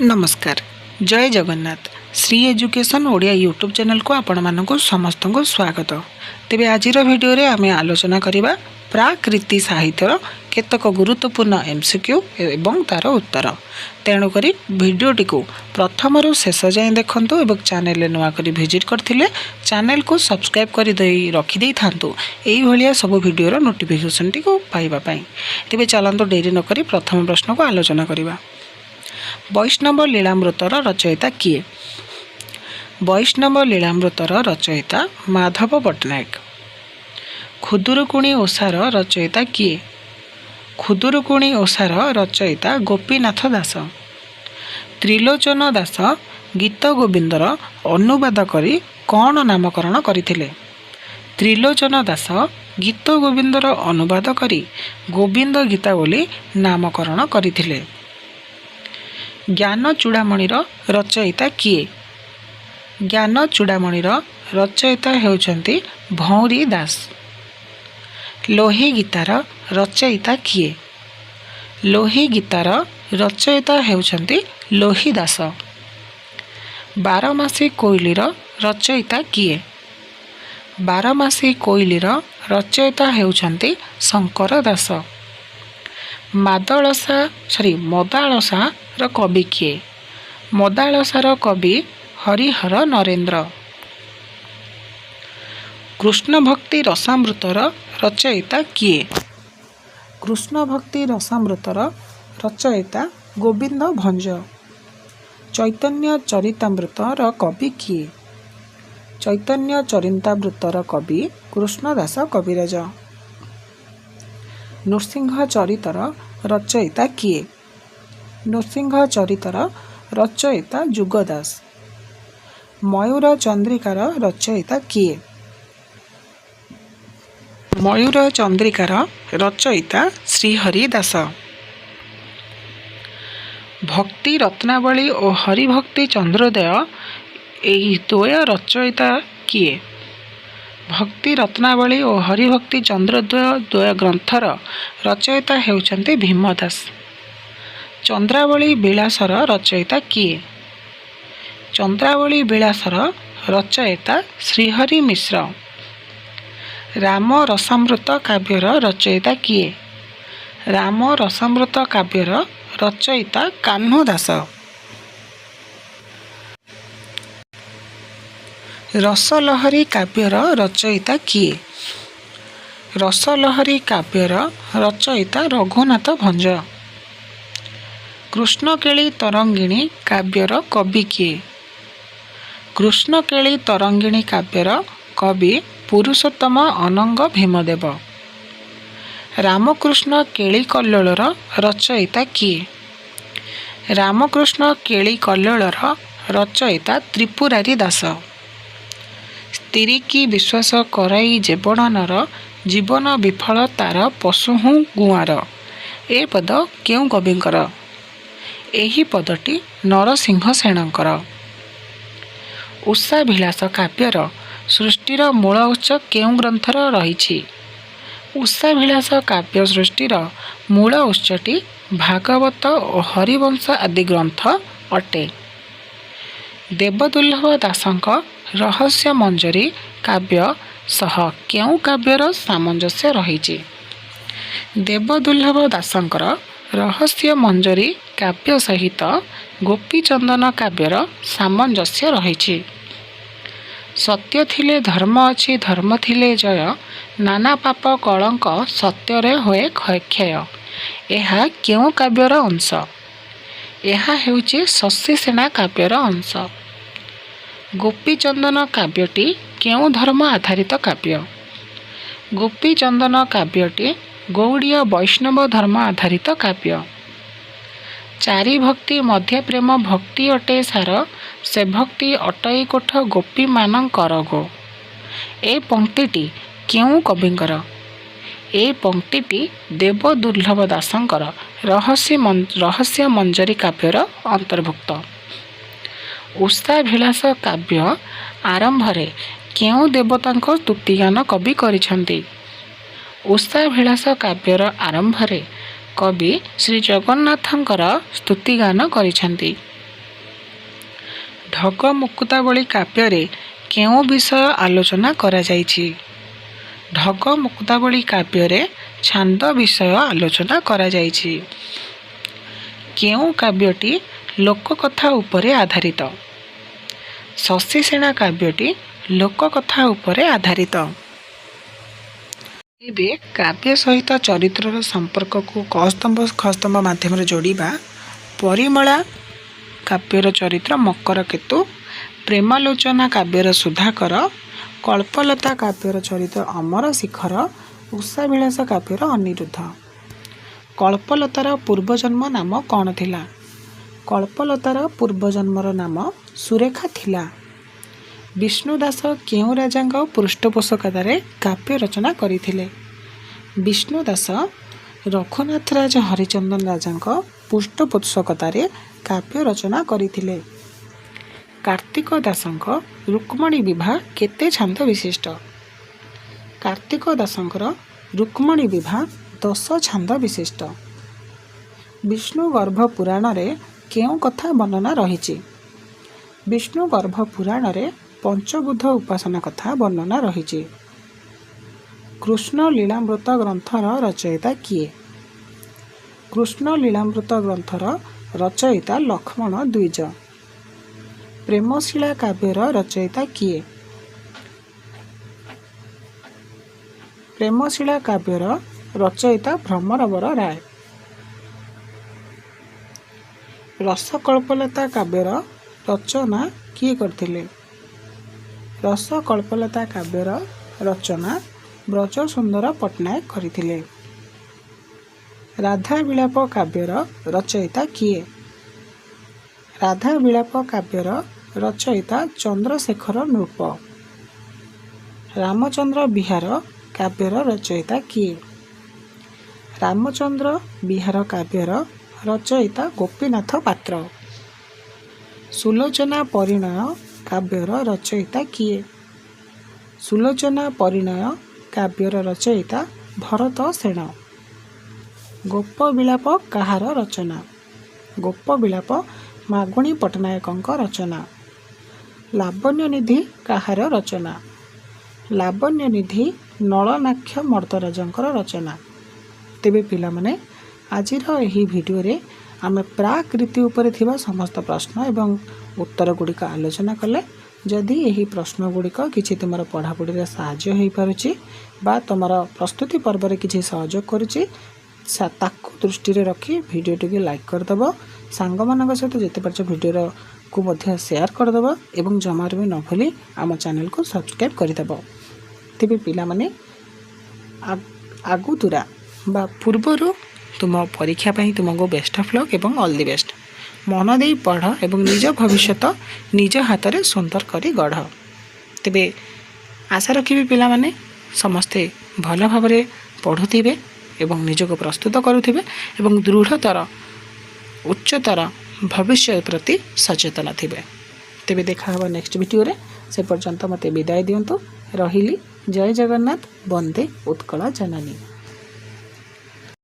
नमस्कार। जय Jagannath. Shri education Odia YouTube channel को आपण मानक समस्त को स्वागत। तेबे आजिर वीडियो रे आमे आलोचना करिबा प्राकृति साहित्यर केतक गुरुत्वपूर्ण एमसीक्यू एवं तार उत्तर। तेणुकरी भिडियोटी को प्रथम रु शेष जाए देखंतु एवं चैनल नुआ करी विजिट करथिले चैनल को सब्सक्राइब करी दई रखि देई थांतु एई भलिया सब वीडियो नोटिफिकेशन टी को पाइबा पई। तेबे चलंतु देरी न करी प्रथम प्रश्न को आलोचना करिबा। वैष्णव लीलामृतर रचयिता किए? वैष्णव लीलामृतर रचयिता माधव पट्टनायक। खुदुरुकुणी ओषार रचयिता किए? खुदुरुकुणी ओषार रचयिता गोपीनाथ दास। त्रिलोचन दास गीत गोविंदर अनुवाद करी कौन नामकरण करथिले? त्रिलोचन दास गीत गोविंदर अनुवाद करी गोविंद गीता बोली नामकरण करथिले। ज्ञान चूड़ामणिर रचयिता किए? ज्ञान चूड़ामणिर रचयिता हेउचंती भौरी दास। लोही गीतार रचयिता किए? लोही गीतार रचयिता हेउचंती लोही दास। बारमासी कोइलीर रचयिता किए? बारमासी कोइलीर रचयिता हेउचंती शंकर दास। मदालसा कवि किए? मदालसार कवि हरिहर नरेंद्र। कृष्ण भक्ति रसामृतर रचयिता किए? कृष्ण भक्ति रसामृतर रचयिता गोविंद भंज। चैतन्य चरितामृतर कवि किए? चैतन्य चरितामृतर कवि कृष्णदास कविराज। नृसिंह चरितर रचयिता किए? नृसिंह चरितर रचयिता जुगदास। मयूर चंद्रिकार रचयिता किए? मयूर चंद्रिकार रचयिता श्रीहरि दास। भक्ति रत्नावली और हरिभक्ति चंद्रोदय एही द्वय रचयिता किए? भक्ति रत्नावली और हरिभक्ति चंद्रोदय द्वय ग्रंथर रचयिता हेउचंती भीमदास। चंद्रावली विलासर रचयिता किए? चंद्रावली विलासर रचयिता श्रीहरि मिश्र। राम रसामृत काव्यर रचयिता किए? राम रसामृत काव्यर रचयिता कान्हू दास। रसलहरी काव्यर रचयिता किए? रसलहरी काव्यर रचयिता रघुनाथ भंज। कृष्णकेली तरंगिणी काव्यर कवि किए? कृष्णकेली तरंगिणी काव्यर कवि पुरुषोत्तम अनंग भीमदेव। रामकृष्ण केली कल्लोलर रचयिता किए? रामकृष्ण केली कल्लोलर रचयिता त्रिपुरारी दास। स्त्रीकी विश्वास कराई जेबणनर जीवन विफल तार पशुहु गुआर ए पद केउ कविंकर? एही पदटी नरसिंह सेणकर। उषाभिलाष काव्यर सृष्टिर मूल उत्स केउ ग्रंथर रही? उषाभिलाष काव्य सृष्टिर मूल उत्सटी भागवत और हरिवंश आदि ग्रंथ अटे। देवदुर्लभ दासंक रहस्य मंजरी काव्य सह केउ काव्यर सामंजस्य रही? देवदुर्लभ दासंकर रहस्य मंजरी काव्य सहित गोपीचंदन काव्यर सामंजस्य रही। सत्य थिले धर्म अछि धर्म थिले जय नाना पाप कलंक सत्यरे होए क्षय एहा केउ काव्यर अंश? एहा हेउची शशिसेना काव्यर अंश। गोपीचंदन काव्यटी केउ धर्म आधारित काव्य? गोपीचंदन काव्यटी गौड़ीय वैष्णव धर्म आधारित काव्य। चारि भक्ति मध्य प्रेम भक्ति अटे सार से भक्ति अटई कोठ गोपी मानकर गो ए पंक्तिटी केउ कविंकर? ए पंक्तिटी देवदुर्लभ दासंकर रहस्य मंजरी काव्यर अंतर्भुक्त। उषाभिलाष काव्य आरंभरे केउ देवतांक स्तुतिगान कवि करिसंती? उषाभिलाष काव्यर आरंभरे कवि श्री जगन्नाथंकर स्तुतिगान करिसंती। ଢଗ ମୁକ୍ତାବଳୀ କାବ୍ୟରେ କେଉଁ ବିଷୟ ଆଲୋଚନା କରାଯାଇଛି? ଢଗ ମୁକ୍ତାବଳୀ କାବ୍ୟରେ ଛାନ୍ଦ ବିଷୟ ଆଲୋଚନା କରାଯାଇଛି। କେଉଁ କାବ୍ୟଟି ଲୋକକଥା ଉପରେ ଆଧାରିତ? ଶଶିସେନା କାବ୍ୟଟି ଲୋକକଥା ଉପରେ ଆଧାରିତ। ଏବେ କାବ୍ୟ ସହିତ ଚରିତ୍ରର ସମ୍ପର୍କକୁ କସ୍ତମ୍ଭ ଖସ୍ତମ୍ଭ ମାଧ୍ୟମରେ ଯୋଡ଼ିବା। ପରିମଳା କାବ୍ୟର ଚରିତ୍ର ମକରକେତୁ, ପ୍ରେମାଲୋଚନା କାବ୍ୟର ସୁଧାକର, କଳ୍ପଲତା କାବ୍ୟର ଚରିତ୍ର ଅମର ଶିଖର, ଉଷାଭିଳାଷ କାବ୍ୟର ଅନିରୁଦ୍ଧ। କଳ୍ପଲତାର ପୂର୍ବଜନ୍ମ ନାମ କ'ଣ ଥିଲା? କଳ୍ପଲତାର ପୂର୍ବଜନ୍ମର ନାମ ସୁରେଖା ଥିଲା। ବିଷ୍ଣୁଦାସ କେଉଁ ରାଜାଙ୍କ ପୃଷ୍ଠପୋଷକତାରେ କାବ୍ୟ ରଚନା କରିଥିଲେ? ବିଷ୍ଣୁଦାସ ରଘୁନାଥରାଜ ହରିଚନ୍ଦନ ରାଜାଙ୍କ ପୃଷ୍ଠପୋଷକତାରେ କାବ୍ୟ ରଚନା କରିଥିଲେ। କାର୍ତ୍ତିକ ଦାସଙ୍କ ରୁକ୍ମଣୀ ବିବାହ କେତେ ଛାନ୍ଦ ବିଶିଷ୍ଟ? କାର୍ତ୍ତିକ ଦାସଙ୍କର ରୁକ୍ମଣୀ ବିବାହ 10 ଛାନ୍ଦ ବିଶିଷ୍ଟ। ବିଷ୍ଣୁଗର୍ଭ ପୁରାଣରେ କେଉଁ କଥା ବର୍ଣ୍ଣନା ରହିଛି? ବିଷ୍ଣୁଗର୍ଭ ପୁରାଣରେ ପଞ୍ଚବୁଧ ଉପାସନା କଥା ବର୍ଣ୍ଣନା ରହିଛି। କୃଷ୍ଣ ଲୀଳାମୃତ ଗ୍ରନ୍ଥର ରଚୟିତା କିଏ? କୃଷ୍ଣ ଲୀଳାମୃତ ଗ୍ରନ୍ଥର ରଚୟିତା ଲକ୍ଷ୍ମଣ ଦ୍ୱିଜ। ପ୍ରେମଶିଳା କାବ୍ୟର ରଚୟିତା କିଏ? ପ୍ରେମଶିଳା କାବ୍ୟର ରଚୟିତା ଭ୍ରମରବର ରାୟ। ରସକଳ୍ପଲତା କାବ୍ୟର ରଚନା କିଏ କରିଥିଲେ? ରସକଳ୍ପଲତା କାବ୍ୟର ରଚନା ବ୍ରଜସୁନ୍ଦର ପଟ୍ଟନାୟକ କରିଥିଲେ। ରାଧାବିଳାପ କାବ୍ୟର ରଚୟିତା କିଏ? ରାଧାବିଳାପ କାବ୍ୟର ରଚୟିତା ଚନ୍ଦ୍ରଶେଖର ନୃପ। ରାମଚନ୍ଦ୍ର ବିହାର କାବ୍ୟର ରଚୟିତା କିଏ? ରାମଚନ୍ଦ୍ର ବିହାର କାବ୍ୟର ରଚୟିତା ଗୋପୀନାଥ ପାତ୍ର। ସୁଲୋଚନା ପରିଣୟ କାବ୍ୟର ରଚୟିତା କିଏ? ସୁଲୋଚନା ପରିଣୟ କାବ୍ୟର ରଚୟିତା ଭରତ ସେନ। ଗୋପବିଳାପ କାହାର ରଚନା? ଗୋପବିଳାପ ମାଗୁଣି ପଟ୍ଟନାୟକଙ୍କ ରଚନା। ଲାବଣ୍ୟନିଧି କାହାର ରଚନା? ଲାବଣ୍ୟନିଧି ନଳନାକ୍ଷ ମର୍ତ୍ତରାଜଙ୍କର ରଚନା। ତେବେ ପିଲାମାନେ ଆଜିର ଏହି ଭିଡ଼ିଓରେ ଆମେ ପ୍ରାକୃତି ଉପରେ ଥିବା ସମସ୍ତ ପ୍ରଶ୍ନ ଏବଂ ଉତ୍ତର ଗୁଡ଼ିକ ଆଲୋଚନା କଲେ। ଯଦି ଏହି ପ୍ରଶ୍ନ ଗୁଡ଼ିକ କିଛି ତୁମର ପଢ଼ାପଢ଼ିରେ ସାହାଯ୍ୟ ହୋଇପାରୁଛି ବା ତୁମର ପ୍ରସ୍ତୁତି ପର୍ବରେ କିଛି ସହଯୋଗ କରୁଛି, ତାକୁ ଦୃଷ୍ଟିରେ ରଖି ଭିଡ଼ିଓଟିକୁ ଲାଇକ୍ କରିଦେବ। ସାଙ୍ଗମାନଙ୍କ ସହିତ ଯେତେ ପାରୁଛ ଭିଡ଼ିଓକୁ ମଧ୍ୟ ସେୟାର କରିଦେବ ଏବଂ ଜମାରୁ ବି ନ ଭୁଲି ଆମ ଚ୍ୟାନେଲକୁ ସବସ୍କ୍ରାଇବ୍ କରିଦେବ। ତେବେ ପିଲାମାନେ ଆଗୁତୁରା ବା ପୂର୍ବରୁ ତୁମ ପରୀକ୍ଷା ପାଇଁ ତୁମକୁ ବେଷ୍ଟ ଅଫ୍ ଲକ୍ ଏବଂ ଅଲ୍ ଦି ବେଷ୍ଟ। ମନ ଦେଇ ପଢ଼ ଏବଂ ନିଜ ଭବିଷ୍ୟତ ନିଜ ହାତରେ ସୁନ୍ଦର କରି ଗଢ଼। ତେବେ ଆଶା ରଖିବି ପିଲାମାନେ ସମସ୍ତେ ଭଲ ଭାବରେ ପଢ଼ୁଥିବେ ଏବଂ ନିଜକୁ ପ୍ରସ୍ତୁତ କରୁଥିବେ ଏବଂ ଦୃଢ଼ତର ଉଚ୍ଚତର ଭବିଷ୍ୟତ ପ୍ରତି ସଚେତନ ଥିବେ। ତେବେ ଦେଖା ହେବ ନେକ୍ସଟ ଭିଡ଼ିଓରେ। ସେ ପର୍ଯ୍ୟନ୍ତ ମୋତେ ବିଦାୟ ଦିଅନ୍ତୁ। ରହିଲି। ଜୟ ଜଗନ୍ନାଥ। ବନ୍ଦେ ଉତ୍କଳ ଜନନୀ।